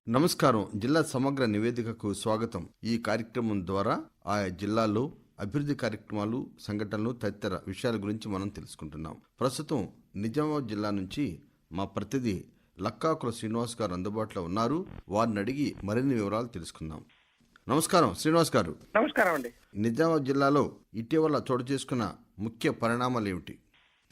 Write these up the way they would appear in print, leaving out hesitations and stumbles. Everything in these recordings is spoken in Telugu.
నమస్కారం. జిల్లా సమగ్ర నివేదికకు స్వాగతం. ఈ కార్యక్రమం ద్వారా ఆయా జిల్లాల్లో అభివృద్ధి కార్యక్రమాలు, సంఘటనలు తదితర విషయాల గురించి మనం తెలుసుకుంటున్నాం. ప్రస్తుతం నిజామాబాద్ జిల్లా నుంచి మా ప్రతినిధి లక్కాకుల శ్రీనివాస్ గారు అందుబాటులో ఉన్నారు. వారిని అడిగి మరిన్ని వివరాలు తెలుసుకుందాం. నమస్కారం శ్రీనివాస్ గారు. నమస్కారం అండి. నిజామాబాద్ జిల్లాలో ఇటీవల చోటు చేసుకున్న ముఖ్య పరిణామాలు ఏమిటి?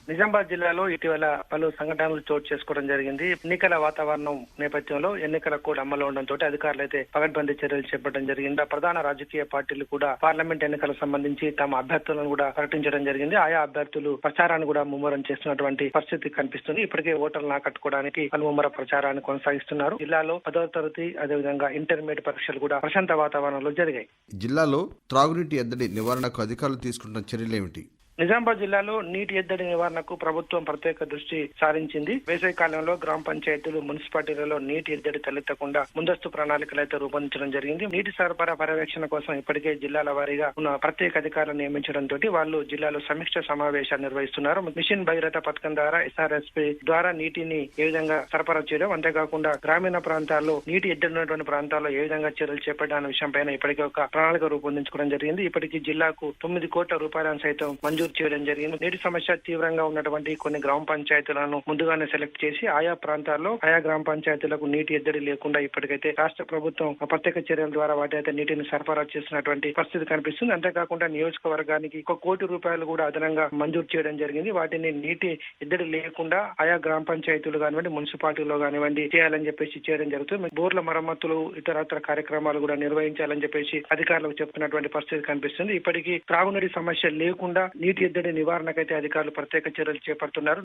నిజామాబాద్ జిల్లాలో ఇటీవల పలు సంఘటనలు చోటు చేసుకోవడం జరిగింది. ఎన్నికల వాతావరణం నేపథ్యంలో ఎన్నికల కోడ్ అమలు ఉండడంతో అధికారులు అయితే పకడ్బందీ చర్యలు చేపట్టడం జరిగింది. ప్రధాన రాజకీయ పార్టీలు కూడా పార్లమెంట్ ఎన్నికలకు సంబంధించి తమ అభ్యర్థులను కూడా ప్రకటించడం జరిగింది. ఆయా అభ్యర్థులు ప్రచారాన్ని కూడా ముమ్మరం చేస్తున్నటువంటి పరిస్థితి కనిపిస్తుంది. ఇప్పటికే ఓటర్లను ఆకట్టుకోవడానికి పలు ముమ్మర ప్రచారాన్ని కొనసాగిస్తున్నారు. జిల్లాలో 10వ తరగతి అదేవిధంగా ఇంటర్మీడియట్ పరీక్షలు కూడా ప్రశాంత వాతావరణంలో జరిగాయి. జిల్లాలో త్రాగునీటి ఎద్దడి నివారణకు అధికారులు తీసుకుంటున్న చర్యలు ఏమిటి? నిజామాబాద్ జిల్లాలో నీటి ఎద్దడి నివారణకు ప్రభుత్వం ప్రత్యేక దృష్టి సారించింది. వేసవి కాలంలో గ్రామ పంచాయతీలు, మున్సిపాలిటీలలో నీటి ఎద్దడి తలెత్తకుండా ముందస్తు ప్రణాళికలు అయితే రూపొందించడం జరిగింది. నీటి సరఫరా పర్యవేక్షణ కోసం ఇప్పటికే జిల్లాల వారీగా ఉన్న ప్రత్యేక అధికారులు నియమించడంతో వాళ్ళు జిల్లాలో సమీక్ష సమావేశాలు నిర్వహిస్తున్నారు. మిషన్ భగీరథ పథకం ద్వారా SRSP ద్వారా నీటిని ఏ విధంగా సరఫరా చేయడం, అంతేకాకుండా గ్రామీణ ప్రాంతాల్లో నీటి ఎద్దడి ఉన్నటువంటి ప్రాంతాల్లో ఏ విధంగా చర్యలు చేపట్టాలనే విషయం పైన ఇప్పటికే ఒక ప్రణాళిక రూపొందించుకోవడం జరిగింది. ఇప్పటికీ జిల్లాకు 9 కోట్ల రూపాయలను సైతం మంజూరు చేయడం జరిగింది. నీటి సమస్య తీవ్రంగా ఉన్నటువంటి కొన్ని గ్రామ పంచాయతీలను ముందుగానే సెలెక్ట్ చేసి ఆయా ప్రాంతాల్లో ఆయా గ్రామ పంచాయతీలకు నీటి ఎద్దడి లేకుండా ఇప్పటికైతే రాష్ట్ర ప్రభుత్వం ప్రత్యేక చర్యల ద్వారా వాటి అయితే నీటిని సరఫరా చేసినటువంటి పరిస్థితి కనిపిస్తుంది. అంతేకాకుండా నియోజకవర్గానికి 1 కోటి రూపాయలు కూడా అదనంగా మంజూరు చేయడం జరిగింది. వాటిని నీటి ఎద్దడి లేకుండా ఆయా గ్రామ పంచాయతీలు కానివ్వండి, మున్సిపాలిటీలో కానివ్వండి చేయాలని చెప్పేసి చేయడం జరుగుతుంది. బోర్ల మరమ్మతులు, ఇతరత్ర కార్యక్రమాలు కూడా నిర్వహించాలని చెప్పేసి అధికారులకు చెప్తున్నటువంటి పరిస్థితి కనిపిస్తుంది. ఇప్పటికీ త్రాగునీటి సమస్య లేకుండా నీటి ఎద్దడి నివారణకైతే అధికారులు ప్రత్యేక చర్యలు చేపడుతున్నారు.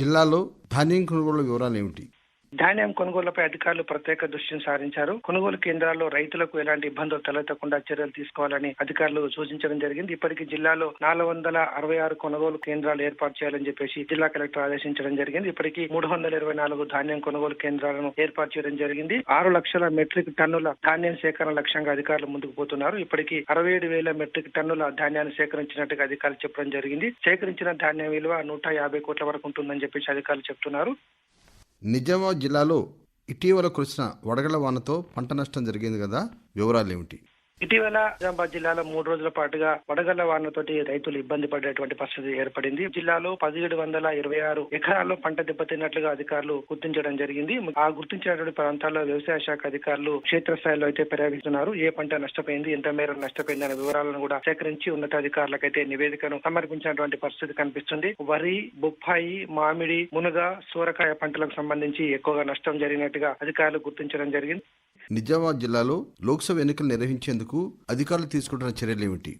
జిల్లాలో ధాన్యం కొనుగోలు వివరాలు ఏమిటి? ధాన్యం కొనుగోలుపై అధికారులు ప్రత్యేక దృష్టిని సారించారు. కొనుగోలు కేంద్రాల్లో రైతులకు ఎలాంటి ఇబ్బందులు తలెత్తకుండా చర్యలు తీసుకోవాలని అధికారులు సూచించడం జరిగింది. ఇప్పటికీ జిల్లాలో 426 కొనుగోలు కేంద్రాలు ఏర్పాటు చేయాలని చెప్పేసి జిల్లా కలెక్టర్ ఆదేశించడం జరిగింది. ఇప్పటికీ 324 ధాన్యం కొనుగోలు కేంద్రాలను ఏర్పాటు చేయడం జరిగింది. 6 లక్షల మెట్రిక్ టన్నుల ధాన్యం సేకరణ లక్ష్యంగా అధికారులు ముందుకు పోతున్నారు. ఇప్పటికీ 67,000 మెట్రిక్ టన్నుల ధాన్యాన్ని సేకరించినట్టుగా అధికారులు చెప్పడం జరిగింది. సేకరించిన ధాన్యం విలువ 150 కోట్ల వరకు ఉంటుందని చెప్పేసి అధికారులు చెప్తున్నారు. నిజామాబాద్ జిల్లాలో ఇటీవల కురిసిన వడగళ్ల వానతో పంట నష్టం జరిగింది కదా, వివరాలు ఏమిటి? ఇటీవల నిజామాబాద్ జిల్లాలో 3 రోజుల పాటుగా వడగళ్ల వానతోటి రైతులు ఇబ్బంది పడేటువంటి పరిస్థితి ఏర్పడింది. జిల్లాలో 1726 ఎకరాల్లో పంట దెబ్బతిన్నట్లుగా అధికారులు గుర్తించడం జరిగింది. ఆ గుర్తించినటువంటి ప్రాంతాల్లో వ్యవసాయ శాఖ అధికారులు క్షేత్రస్థాయిలో అయితే పర్యవేక్షిస్తున్నారు. ఏ పంట నష్టపోయింది, ఎంత మేర నష్టపోయింది అనే వివరాలను కూడా సేకరించి ఉన్నతాధికారులకైతే నివేదికను సమర్పించినటువంటి పరిస్థితి కనిపిస్తుంది. వరి, బొప్పాయి, మామిడి, మునగ, సోరకాయ పంటలకు సంబంధించి ఎక్కువగా నష్టం జరిగినట్టుగా అధికారులు గుర్తించడం జరిగింది. నిజామాబాద్ జిల్లాలో లోక్సభ ఎన్నికలు నిర్వహించేందుకు అధికారులు తీసుకుంటున్న చర్యలు ఏమిటి?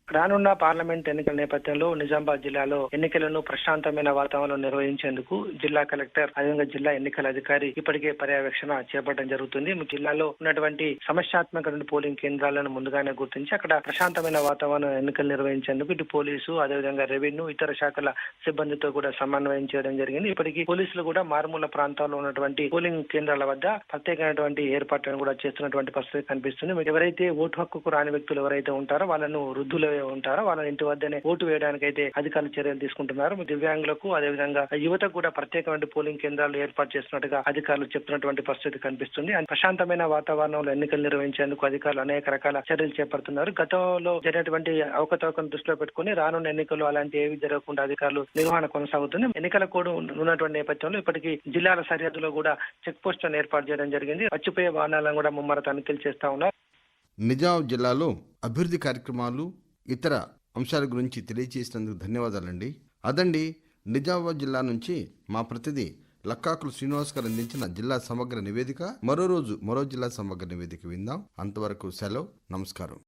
రానున్న పార్లమెంట్ ఎన్నికల నేపథ్యంలో నిజామాబాద్ జిల్లాలో ఎన్నికలను ప్రశాంతమైన వాతావరణంలో నిర్వహించేందుకు జిల్లా కలెక్టర్ అదేవిధంగా జిల్లా ఎన్నికల అధికారి ఇప్పటికే పర్యవేక్షణ చేపట్టడం జరుగుతుంది. జిల్లాలో ఉన్నటువంటి సమస్యాత్మక పోలింగ్ కేంద్రాలను ముందుగానే గుర్తించి అక్కడ ప్రశాంతమైన వాతావరణం ఎన్నికలు నిర్వహించేందుకు ఇటు పోలీసు అదేవిధంగా రెవెన్యూ ఇతర శాఖల సిబ్బందితో కూడా సమన్వయం చేయడం జరిగింది. ఇప్పటికీ పోలీసులు కూడా మారుమూల ప్రాంతాల్లో ఉన్నటువంటి పోలింగ్ కేంద్రాల వద్ద ప్రత్యేకమైనటువంటి ఏర్పాట్లను కూడా చేస్తున్నటువంటి పరిస్థితి కనిపిస్తుంది. ఎవరైతే ఓటు హక్కుకు రాని వ్యక్తులు ఎవరైతే ఉంటారో వాళ్ళను వృద్ధులు ఉంటారో వాళ్ళ ఇంటి వద్దనే ఓటు వేయడానికి అయితే అధికారులు చర్యలు తీసుకుంటున్నారు. దివ్యాంగులకు అదేవిధంగా యువతకు కూడా ప్రత్యేకమైన పోలింగ్ కేంద్రాలు ఏర్పాటు చేస్తున్నట్టుగా అధికారులు చెప్తున్నటువంటి పరిస్థితి కనిపిస్తుంది. ప్రశాంతమైన వాతావరణంలో ఎన్నికలు నిర్వహించేందుకు అధికారులు అనేక రకాల చర్యలు చేపడుతున్నారు. గతంలో జరిగినటువంటి అవకతవకను దృష్టిలో పెట్టుకుని రానున్న ఎన్నికల్లో అలాంటి ఏవి జరగకుండా అధికారులు నిర్వహణ కొనసాగుతుంది. ఎన్నికల కోడ్ ఉన్నటువంటి నేపథ్యంలో ఇప్పటికీ జిల్లాల సరిహద్దులో కూడా చెక్ పోస్టులను ఏర్పాటు చేయడం జరిగింది. వచ్చిపోయే వాహనాలను కూడా ముమ్మర తనిఖీలు చేస్తా ఉన్నారు. నిజామాబాద్ జిల్లాలో అభివృద్ధి కార్యక్రమాలు, ఇతర అంశాల గురించి తెలియజేసినందుకు ధన్యవాదాలండి. అదండి నిజామాబాద్ జిల్లా నుంచి మా ప్రతినిధి లక్కాకుల శ్రీనివాస్ గారు అందించిన జిల్లా సమగ్ర నివేదిక. మరో రోజు మరో జిల్లా సమగ్ర నివేదిక విందాం. అంతవరకు సెలవు, నమస్కారం.